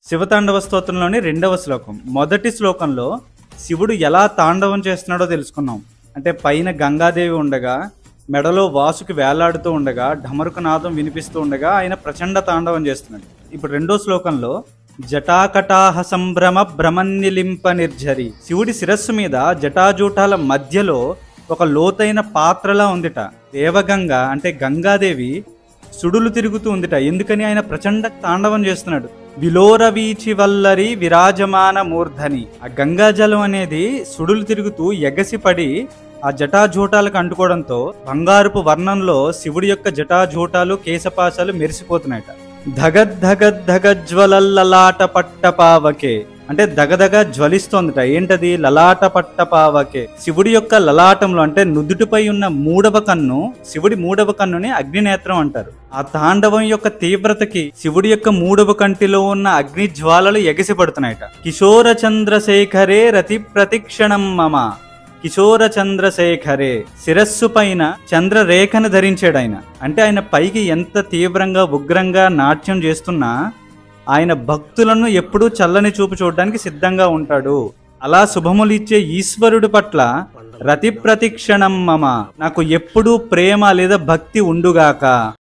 శివతాండవ స్తోత్రంలోని 2వ శ్లోకం. మొదటి శ్లోకంలో శివుడు ఎలా తాండవం చేస్తున్నాడో తెలుసుకున్నాం. అంటే పైన గంగాదేవి ఉండగా, మెడలో వాసుకి వేలాడుతూ ఉండగా, ఢమరుకనాదం వినిపిస్తూ ఉండగా ఆయన ప్రచండ తాండవం చేస్తున్నాడు. ఇప్పుడు 2వ శ్లోకంలో జటాకటాహ సంభ్రమ భ్రమన్నిలింప నిర్జరి, శివుడి శిరస్సు మీద జటాజూటాల మధ్యలో ఒక లోతైన పాత్రలా ఉందిట. దేవగంగ అంటే గంగాదేవి సుడులు తిరుగుతూ ఉందిట. ఎందుకని? ఆయన ప్రచండ తాండవం చేస్తున్నాడు. విలోరవీచి వల్లరి విరాజమాన మూర్ధని, ఆ గంగాజలం అనేది సుడులు తిరుగుతూ ఎగసిపడి ఆ జటాజూటాలకు అంటుకోవడంతో బంగారుపు వర్ణంలో శివుడి యొక్క జటాజూటాలు కేశపాశాలు మెరిసిపోతున్నాయట. ధగజ్వలల్లలాట పట్టపావకే అంటే దగదగ జ్వలిస్తోందిట. ఏంటది? లలాట పట్టపావకే. శివుడి యొక్క లలాటంలో అంటే నుదుటిపై ఉన్న 3వ కన్ను, శివుడి 3వ కన్నుని అగ్నినేత్రం అంటారు. ఆ తాండవం యొక్క తీవ్రతకి శివుడి యొక్క 3వ కంటిలో ఉన్న అగ్ని జ్వాలలు ఎగసిపడుతున్నాయట. కిశోర చంద్రశేఖరే రతి ప్రతిక్షణం మమ, కిశోర చంద్రశేఖరే, శిరస్సు పైన చంద్రరేఖను ధరించాడు ఆయన. అంటే ఆయన పైకి ఎంత తీవ్రంగా ఉగ్రంగా నాట్యం చేస్తున్నా ఆయన భక్తులను ఎప్పుడూ చల్లని చూపు చూడడానికి సిద్ధంగా ఉంటాడు. అలా శుభములిచ్చే ఈశ్వరుడి పట్ల రతి ప్రతిక్షణం మమ, నాకు ఎప్పుడూ ప్రేమ లేదా భక్తి ఉండుగాక.